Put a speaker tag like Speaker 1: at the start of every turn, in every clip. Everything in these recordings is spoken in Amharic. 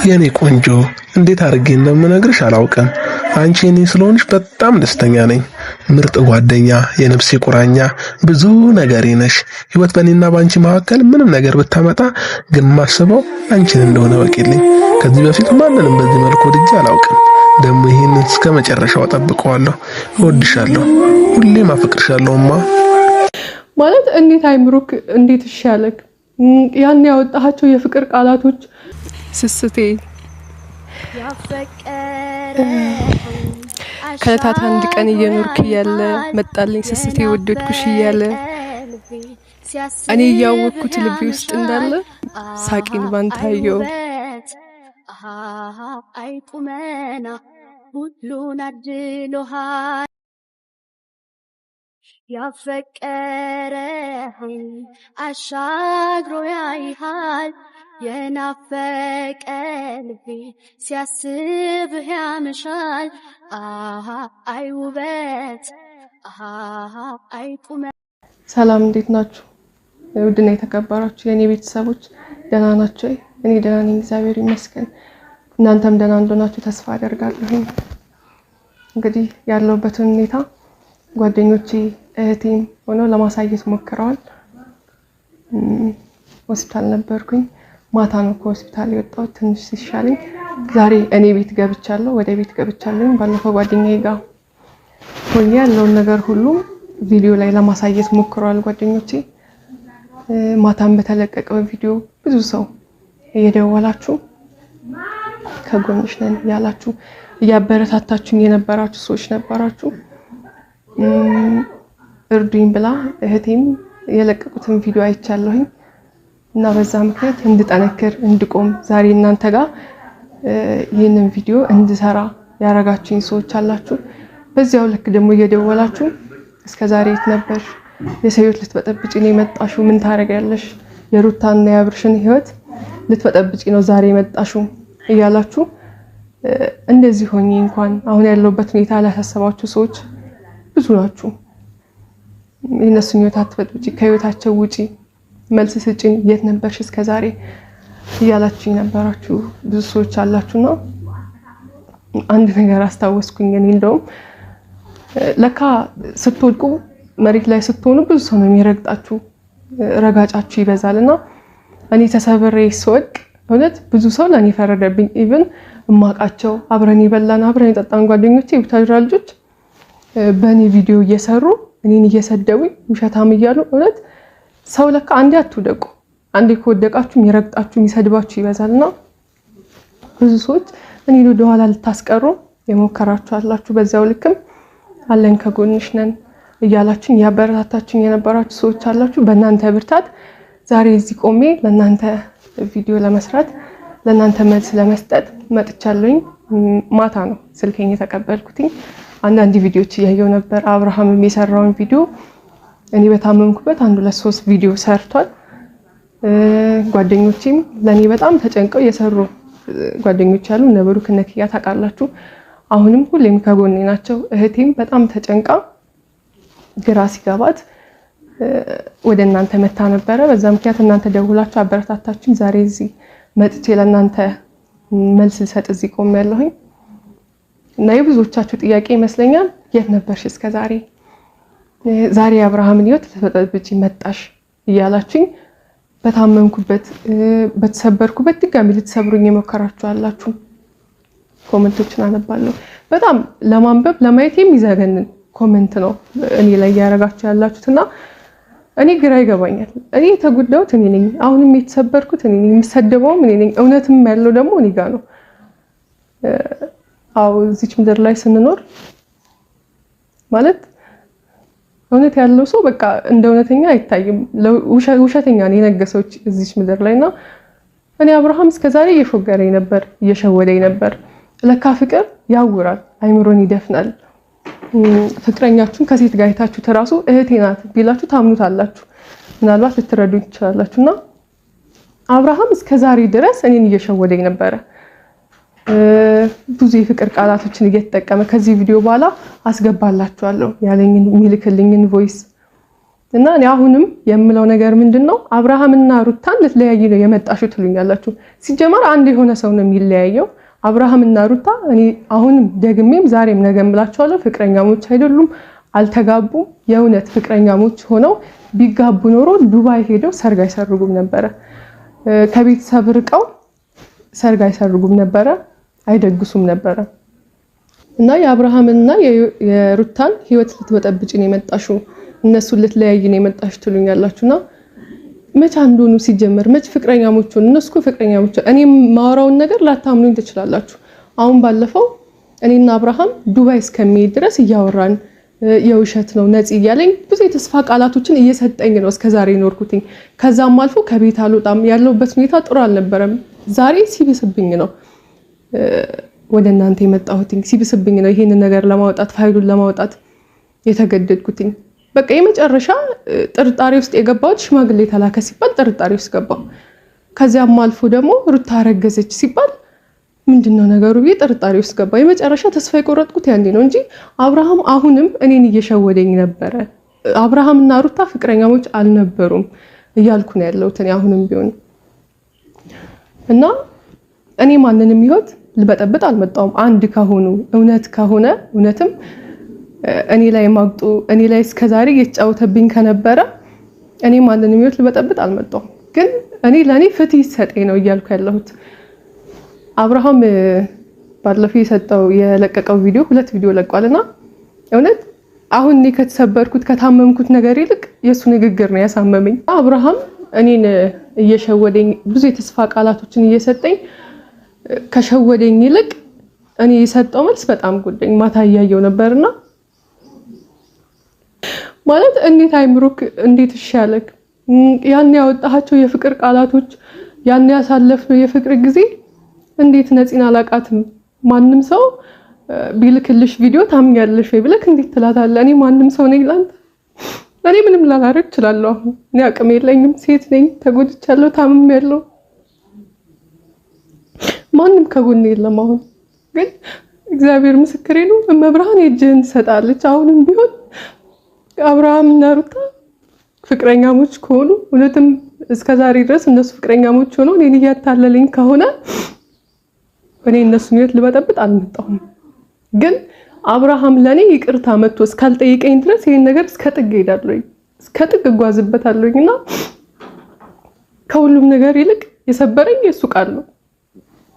Speaker 1: የኔ ቆንጆ እንዴት አድርጌ እንደምነግርሽ አላውቅም። አንቺ እኔ ስለሆንሽ በጣም ደስተኛ ነኝ። ምርጥ ጓደኛ፣ የነፍሴ ቁራኛ፣ ብዙ ነገሬ ነሽ። ህይወት በእኔና ባንቺ መካከል ምንም ነገር ብታመጣ ግን ማስበው አንቺን እንደሆነ ወቂልኝ። ከዚህ በፊት ማንንም በዚህ መልኩ ወድጄ አላውቅም። ደግሞ ይሄንን እስከ መጨረሻው እጠብቀዋለሁ። እወድሻለሁ፣ ሁሌም አፈቅርሻለሁማ።
Speaker 2: ማለት እንዴት አይምሮክ እንዴት ይሻለክ ያን ያወጣሃቸው የፍቅር ቃላቶች ስስቴ ከለታት አንድ ቀን እየኖርክ ያለ መጣልኝ ስስቴ ወደድኩሽ እያለ እኔ ያወቅኩት ልቤ ውስጥ እንዳለ ሳቂን ባንታየው አይቁመና ሁሉን አድሎሃል ያፈቀረህን አሻግሮ ያይሃል የናፈቀ ልቤ ሲያስብህ ያመሻል አይ ውበት አይ ቁመት። ሰላም እንዴት ናችሁ? ውድና የተከበራችሁ የኔ ቤተሰቦች ደህና ናችሁ? እኔ ደህና ነኝ እግዚአብሔር ይመስገን። እናንተም ደህና እንደሆናችሁ ተስፋ አደርጋለሁ። እንግዲህ ያለሁበትን ሁኔታ ጓደኞቼ እህቴም ሆነው ለማሳየት ሞክረዋል። ሆስፒታል ነበርኩኝ። ማታ ነው ከሆስፒታል የወጣሁት ትንሽ ሲሻለኝ። ዛሬ እኔ ቤት ገብቻለሁ፣ ወደ ቤት ገብቻለሁ። ባለፈው ጓደኛዬ ጋር ሆኜ ያለውን ነገር ሁሉ ቪዲዮ ላይ ለማሳየት ሞክረዋል ጓደኞቼ። ማታም በተለቀቀው ቪዲዮ ብዙ ሰው እየደወላችሁ ከጎንሽ ነን ያላችሁ እያበረታታችሁኝ የነበራችሁ ሰዎች ነበራችሁ። እርዱኝ ብላ እህቴም የለቀቁትን ቪዲዮ አይቻለሁኝ እና በዛ ምክንያት እንድጠነክር እንድቆም ዛሬ እናንተ ጋር ይህንን ቪዲዮ እንድሰራ ያረጋችሁኝ ሰዎች አላችሁ። በዚያው ልክ ደግሞ እየደወላችሁ እስከዛሬ የት ነበር? የሰው ሕይወት ልትበጠብጪ ነው የመጣሽው፣ ምን ታረጋለሽ? የሩታና የአብርሽን ሕይወት ልትበጠብጪ ነው ዛሬ የመጣሽው እያላችሁ እንደዚህ ሆኜ እንኳን አሁን ያለውበት ሁኔታ ያላሳሰባችሁ ሰዎች ብዙ ናችሁ። የነሱን ሕይወት አትበጥብጪ፣ ከሕይወታቸው ውጪ፣ መልስ ስጪኝ፣ የት ነበርሽ እስከዛሬ እያላችሁ የነበራችሁ ብዙ ሰዎች አላችሁና አንድ ነገር አስታወስኩኝ። እኔ እንደውም ለካ ስትወድቁ መሬት ላይ ስትሆኑ ብዙ ሰው ነው የሚረግጣችሁ፣ ረጋጫችሁ ይበዛልና እኔ ተሰብሬ ስወድቅ እውነት ብዙ ሰው ለኔ ፈረደብኝ። ኢቭን እማቃቸው አብረን ይበላን አብረን የጠጣን ጓደኞቼ የቡታጅራ ልጆች በእኔ ቪዲዮ እየሰሩ እኔን እየሰደቡኝ ውሸታም እያሉ እውነት ሰው ለካ አንዴ አትውደቁ፣ አንዴ ከወደቃችሁ የሚረግጣችሁ የሚሰድባችሁ ይበዛልና ብዙ ሰዎች እኔን ወደ ኋላ ልታስቀሩ የሞከራችሁ አላችሁ። በዛው ልክም አለን ከጎንሽ ነን እያላችሁ ያበረታታችሁኝ የነበራችሁ ሰዎች አላችሁ። በእናንተ ብርታት ዛሬ እዚህ ቆሜ ለእናንተ ቪዲዮ ለመስራት ለእናንተ መልስ ለመስጠት መጥቻለሁኝ። ማታ ነው ስልኬን የተቀበልኩትኝ። አንዳንድ ቪዲዮዎች እያየው ነበር። አብርሃምም የሰራውን ቪዲዮ እኔ በታመምኩበት 1-2-3 ቪዲዮ ሰርቷል። ጓደኞቼም ለኔ በጣም ተጨንቀው የሰሩ ጓደኞች ያሉ ነበሩ። ከነኪያ ታውቃላችሁ፣ አሁንም ሁሌም ከጎኔ ናቸው። እህቴም በጣም ተጨንቃ ግራ ሲገባት ወደ እናንተ መታ ነበረ። በዛ ምክንያት እናንተ ደውላችሁ አበረታታችሁኝ ዛሬ እዚህ መጥቼ ለእናንተ መልስ ልሰጥ እዚህ ቆሜያለሁኝ። እና የብዙዎቻችሁ ጥያቄ ይመስለኛል የት ነበርሽ እስከዛሬ? ዛሬ አብርሃምን ሕይወት ልትበጠብጪ መጣሽ እያላችሁኝ በታመምኩበት በተሰበርኩበት ድጋሚ ልትሰብሩኝ የሞከራችሁ አላችሁ። ኮሜንቶችን አነባለሁ። በጣም ለማንበብ ለማየት የሚዘገንን ኮሜንት ነው እኔ ላይ ያረጋችሁ ያላችሁትና እኔ ግራ ይገባኛል። እኔ የተጎዳሁት እኔ ነኝ፣ አሁንም የተሰበርኩት እኔ ነኝ፣ የምሰደበውም እኔ ነኝ። እውነትም ያለው ደግሞ እኔ ጋር ነው። አው እዚች ምድር ላይ ስንኖር ማለት እውነት ያለው ሰው በቃ እንደ እውነተኛ አይታይም። ውሸተኛ ነው የነገሰው እዚች ምድር ላይና እኔ አብርሃም እስከዛሬ እየፎገረኝ ነበር፣ እየሸወደኝ ነበር። ለካ ፍቅር ያውራል፣ አይምሮን ይደፍናል። ፍቅረኛችሁን ከሴት ጋር አይታችሁ ተራሱ እህቴ ናት ቢላችሁ ታምኑታላችሁ፣ ምናልባት ልትረዱኝ ትችላላችሁና አብርሃም እስከዛሬ ድረስ እኔን እየሸወደኝ ነበር። ብዙ የፍቅር ቃላቶችን እየተጠቀመ ከዚህ ቪዲዮ በኋላ አስገባላችኋለሁ ያለኝን የሚልክልኝን ቮይስ እና እኔ አሁንም የምለው ነገር ምንድነው አብርሃምና ሩታን ልትለያይ ነው የመጣሽው ትሉኛላችሁ። ሲጀመር አንድ የሆነ ሰው ነው የሚለያየው። አብርሃምና ሩታ እኔ አሁንም ደግሜም ዛሬም ነገም ብላችኋለሁ፣ ፍቅረኛሞች አይደሉም፣ አልተጋቡም። የእውነት ፍቅረኛሞች ሆነው ቢጋቡ ኖሮ ዱባይ ሄደው ሰርግ አይሰርጉም ነበረ። ከቤተሰብ ርቀው ሰርግ አይሰርጉም ነበረ፣ አይደግሱም ነበረ። እና የአብርሃምና የሩታን ህይወት ልትበጠብጭ ነው የመጣሽው፣ እነሱን ልትለያይ ነው የመጣሽ ትሉኛላችሁና መች አንዱኑ ሲጀመር መች ፍቅረኛሞች ሆኑ? እነሱ ፍቅረኛሞች እኔ ማወራውን ነገር ላታምኑኝ ትችላላችሁ። አሁን ባለፈው እኔና አብርሃም ዱባይ እስከሚሄድ ድረስ እያወራን የውሸት ነው ነፂ እያለኝ ብዙ የተስፋ ቃላቶችን እየሰጠኝ ነው እስከዛሬ ኖርኩትኝ። ከዛም አልፎ ከቤት አልወጣም፣ ያለውበት ሁኔታ ጥሩ አልነበረም። ዛሬ ሲብስብኝ ነው ወደ እናንተ የመጣሁትኝ። ሲብስብኝ ነው ይሄንን ነገር ለማውጣት ፋይሉን ለማውጣት የተገደድኩትኝ። በቃ የመጨረሻ ጥርጣሬ ውስጥ የገባሁት ሽማግሌ ተላከ ሲባል ጥርጣሬ ውስጥ ገባሁ። ከዚያም አልፎ ደግሞ ሩታ አረገዘች ሲባል ምንድነው ነገሩ ብዬ ጥርጣሬ ውስጥ ገባ። የመጨረሻ ተስፋ የቆረጥኩት ያኔ ነው እንጂ አብርሃም አሁንም እኔን እየሸወደኝ ነበረ። አብርሃምና ሩታ ፍቅረኛሞች አልነበሩም እያልኩ ነው ያለሁት እኔ አሁንም ቢሆን እና እኔ ማንንም ህይወት ልበጠብጥ አልመጣሁም። አንድ ከሆኑ እውነት ከሆነ እውነትም እኔ ላይ ማግጡ እኔ ላይ እስከዛሬ እየተጫወተብኝ ከነበረ እኔ ማንንም ህይወት ልበጠብጥ አልመጣሁም። ግን እኔ ለኔ ፍትህ ይሰጠኝ ነው እያልኩ ያለሁት። አብርሃም ባለፈው የሰጠው የለቀቀው ቪዲዮ 2 ቪዲዮ ለቋልና እውነት አሁን እኔ ከተሰበርኩት ከታመምኩት ነገር ይልቅ የሱ ንግግር ነው ያሳመመኝ። አብርሃም እኔን እየሸወደኝ ብዙ የተስፋ ቃላቶችን እየሰጠኝ ከሸወደኝ ይልቅ እኔ የሰጠው መልስ በጣም ጎዳኝ። ማታ እያየው ነበርና ማለት እንዴት አይምሮክ እንዴት ይሻለክ ያን ያወጣሃቸው የፍቅር ቃላቶች ያን ያሳለፍነው የፍቅር ጊዜ እንዴት ነፂን አላቃትም ማንም ሰው ቢልክልሽ ቪዲዮ ታምኛለሽ ወይ ብለክ እንዴት ትላታለህ? እኔ ማንም ሰው ነኝ ላንተ? እኔ ምንም ላላረግ እችላለሁ። እኔ አቅም የለኝም፣ ሴት ነኝ፣ ተጎድቻለሁ፣ ታምሜያለሁ። ማንም ከጎኔ የለም። አሁን ግን እግዚአብሔር ምስክሬ ነው፣ መብርሃን እጅህን ትሰጣለች። አሁንም ቢሆን አብርሃምና ሩታ ፍቅረኛሞች ከሆኑ እውነትም እስከዛሬ ድረስ እነሱ ፍቅረኛሞች ሆነው እኔን እያታለለኝ ከሆነ እኔ እነሱን ህይወት ልበጠብጥ አልመጣሁም። ግን አብርሃም ለኔ ይቅርታ መጥቶ እስካልጠይቀኝ ድረስ ይሄን ነገር እስከ ጥግ ሄዳለሁ፣ እስከ ጥግ እጓዝበታለሁና ከሁሉም ነገር ይልቅ የሰበረኝ የሱ ቃል ነው።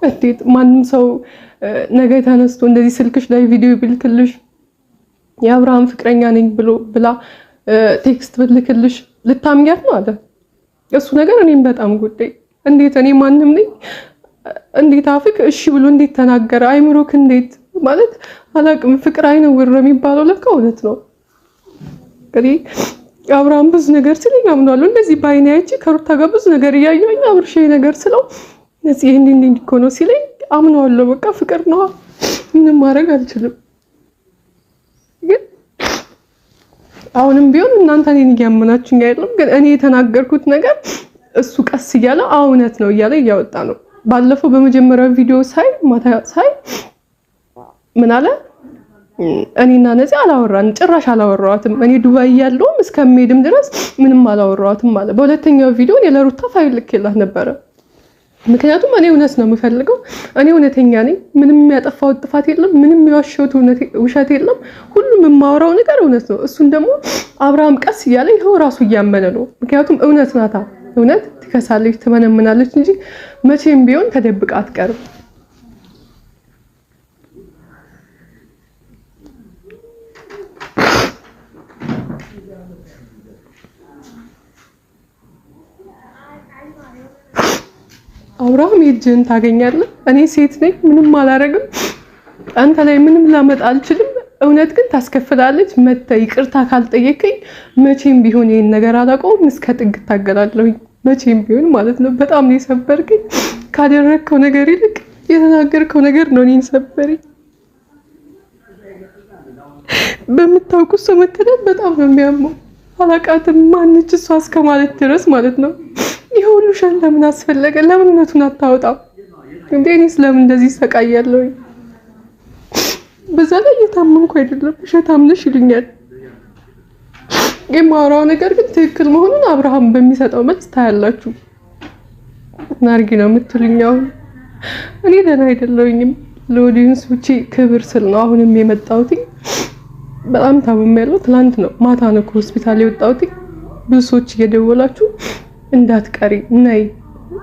Speaker 2: እንዴት ማንም ሰው ነገ ተነስቶ እንደዚህ ስልክሽ ላይ ቪዲዮ ቢልክልሽ የአብርሃም ፍቅረኛ ነኝ ብላ ቴክስት ብልክልሽ ልታምኛት ነው አለ። እሱ ነገር እኔም በጣም ጉዳይ እንዴት እኔ ማንም ነኝ እንዴት አፍክ እሺ ብሎ እንዴት ተናገረ? አይምሮክ እንዴት ማለት አላቅም። ፍቅር አይነውር የሚባለው ለካ እውነት ነው። እንግዲህ አብርሃም ብዙ ነገር ሲለኝ አምናለሁ። እንደዚህ ባይኔ አይቼ ከሩታ ጋር ብዙ ነገር እያየሁኝ አብርሽ ነገር ስለው ነዚህ እንዴ እኮ ነው ሲለኝ አምናለሁ። በቃ ፍቅር ነው፣ ምንም ማድረግ አልችልም። ግን አሁንም ቢሆን እናንተ እኔን እያመናችሁኝ አይደለም። ግን እኔ የተናገርኩት ነገር እሱ ቀስ እያለ እውነት ነው እያለ እያወጣ ነው። ባለፈው በመጀመሪያው ቪዲዮ ሳይ ምን አለ? እኔና ነፂ አላወራን፣ ጭራሽ አላወራዋትም። እኔ ዱባይ ያለውም እስከምሄድም ድረስ ምንም አላወራዋትም ማለት። በሁለተኛው ቪዲዮ እኔ ለሩታ ፋይል ልኬላት ነበረ። ምክንያቱም እኔ እውነት ነው የምፈልገው። እኔ እውነተኛ ነኝ። ምንም ያጠፋሁት ጥፋት የለም። ምንም የዋሸሁት ውሸት የለም። ሁሉም የማወራው ነገር እውነት ነው። እሱን ደግሞ አብርሃም ቀስ እያለ ይኸው ራሱ እያመነ ነው። ምክንያቱም እውነት ናታ። እውነት ትከሳለች፣ ትመነምናለች እንጂ መቼም ቢሆን ተደብቃ አትቀርም። አብርሃም የእጅህን ታገኛለህ። እኔ ሴት ነኝ፣ ምንም አላረግም። አንተ ላይ ምንም ላመጣ አልችልም። እውነት ግን ታስከፍላለች። መተህ ይቅርታ ካልጠየቀኝ መቼም ቢሆን ይሄን ነገር አላቆም፣ እስከ ጥግ ታገላለሁኝ። መቼም ቢሆን ማለት ነው። በጣም ነው የሰበርከኝ። ካደረግከው ነገር ይልቅ የተናገርከው ነገር ነው እኔን ሰበረኝ። በምታውቁት ሰው መተዳደር በጣም ነው የሚያመው። አላቃትም ማንች እሷ እስከማለት ድረስ ማለት ነው። ይሄ ሁሉ ሸን ለምን አስፈለገ? ለምን እውነቱን አታወጣም እንዴ? እኔስ ለምን እንደዚህ ሰቃያለሁ? በዛ ላይ የታመንኩ አይደለም። ውሸታም ነሽ ይሉኛል። የማወራው ነገር ግን ትክክል መሆኑን አብርሃም በሚሰጠው መልስ ታያላችሁ። ናርጊ ነው የምትሉኛው። እኔ ደህና አይደለሁኝም። ለኦዲየንሶቼ ክብር ስል ነው አሁንም የመጣሁት። በጣም ታምሜያለሁ። ትላንት ነው ማታ ነው ከሆስፒታል የወጣሁት። ብዙ ሰዎች እየደወላችሁ እንዳትቀሪ ነይ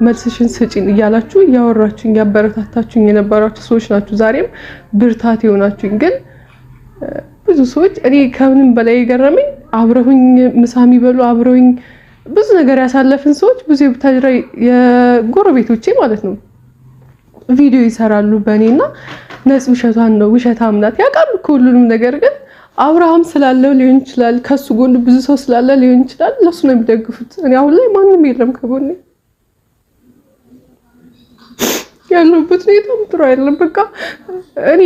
Speaker 2: መልስሽን ስጪን እያላችሁ እያወራችሁኝ ያበረታታችሁኝ የነበራችሁ ሰዎች ናችሁ። ዛሬም ብርታት የሆናችሁኝ ግን ብዙ ሰዎች እኔ ከምንም በላይ የገረመኝ አብረውኝ ምሳሚ በሉ አብረውኝ ብዙ ነገር ያሳለፍን ሰዎች ብዙ የቡታጅራ የጎረቤቶቼ ማለት ነው ቪዲዮ ይሰራሉ በእኔና ነጽ ውሸቷን ነው ውሸታም ናት ያውቃሉ ሁሉንም ነገር ግን አብርሃም ስላለው ሊሆን ይችላል ከሱ ጎን ብዙ ሰው ስላለ ሊሆን ይችላል ለሱ ነው የሚደግፉት። እኔ አሁን ላይ ማንንም የለም ከጎኔ ያለሁበት ሁኔታም ጥሩ አይደለም። በቃ እኔ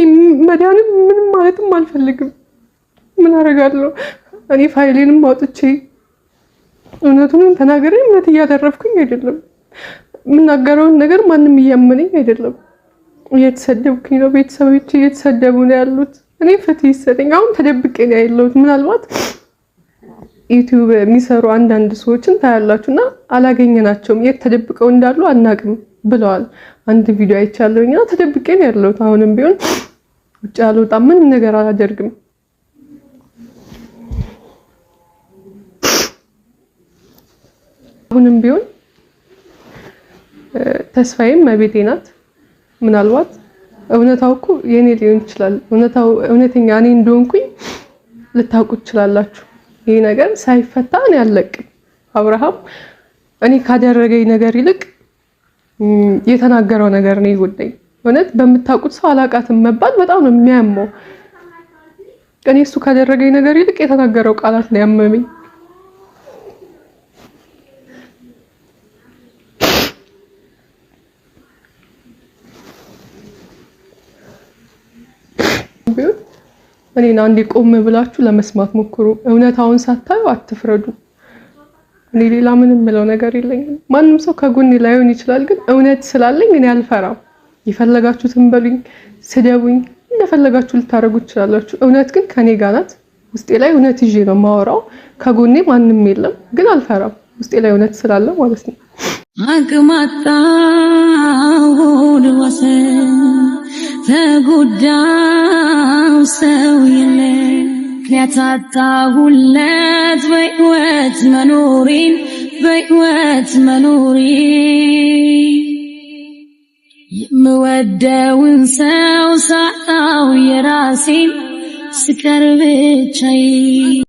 Speaker 2: መዳንም ምንም ማለትም አልፈልግም። ምን አደርጋለሁ? እኔ ፋይሌንም አውጥቼ እውነቱንም ተናግሬ እምነት እያደረፍኩኝ አይደለም። የምናገረውን ነገር ማንም እያመነኝ አይደለም። እየተሰደብኩኝ ነው። ቤተሰቦቼ እየተሰደቡ ነው ያሉት። እኔ ፍትህ ይሰጠኝ። አሁን ተደብቄ ነው ያለሁት። ምናልባት ዩቲዩብ የሚሰሩ አንዳንድ ሰዎችን ታያላችሁና አላገኘናቸውም የት ተደብቀው እንዳሉ አናቅም ብለዋል። አንድ ቪዲዮ አይቻለሁኝና ተደብቄ ነው ያለሁት። አሁንም ቢሆን ውጭ አልወጣም፣ ምንም ነገር አላደርግም። አሁንም ቢሆን ተስፋዬም መቤቴ ናት። ምናልባት እውነታው እኮ የኔ ሊሆን ይችላል። እውነተኛ እኔ እንደሆንኩኝ ልታውቁ ትችላላችሁ። ይሄ ነገር ሳይፈታ እኔ አልለቅም። አብርሃም እኔ ካደረገኝ ነገር ይልቅ የተናገረው ነገር ነው ይጎዳኝ። እውነት በምታውቁት ሰው አላቃትም መባል በጣም ነው የሚያመው። እኔ እሱ ካደረገኝ ነገር ይልቅ የተናገረው ቃላት ነው ያመመኝ። እኔና አንዴ ቆም ብላችሁ ለመስማት ሞክሩ። እውነታውን ሳታዩ አትፍረዱ። እኔ ሌላ ምንም ምለው ነገር የለኝም። ማንም ሰው ከጎኔ ላይሆን ይችላል፣ ግን እውነት ስላለኝ እኔ አልፈራም። የፈለጋችሁትን በሉኝ፣ ስደቡኝ፣ እንደፈለጋችሁ ልታረጉ ትችላላችሁ። እውነት ግን ከኔ ጋር ናት። ውስጤ ላይ እውነት ይዤ ነው ማወራው። ከጎኔ ማንም የለም፣ ግን አልፈራም። ውስጤ ላይ እውነት ስላለ ማለት ነው።
Speaker 3: አቅማጣው ወሰን ተጎዳው ሰው የለ ምክንያት አጣሁለት በሕይወት መኖሬ የምወደውን ሰው ሳጣው የራሴን ስቀር ብቻዬ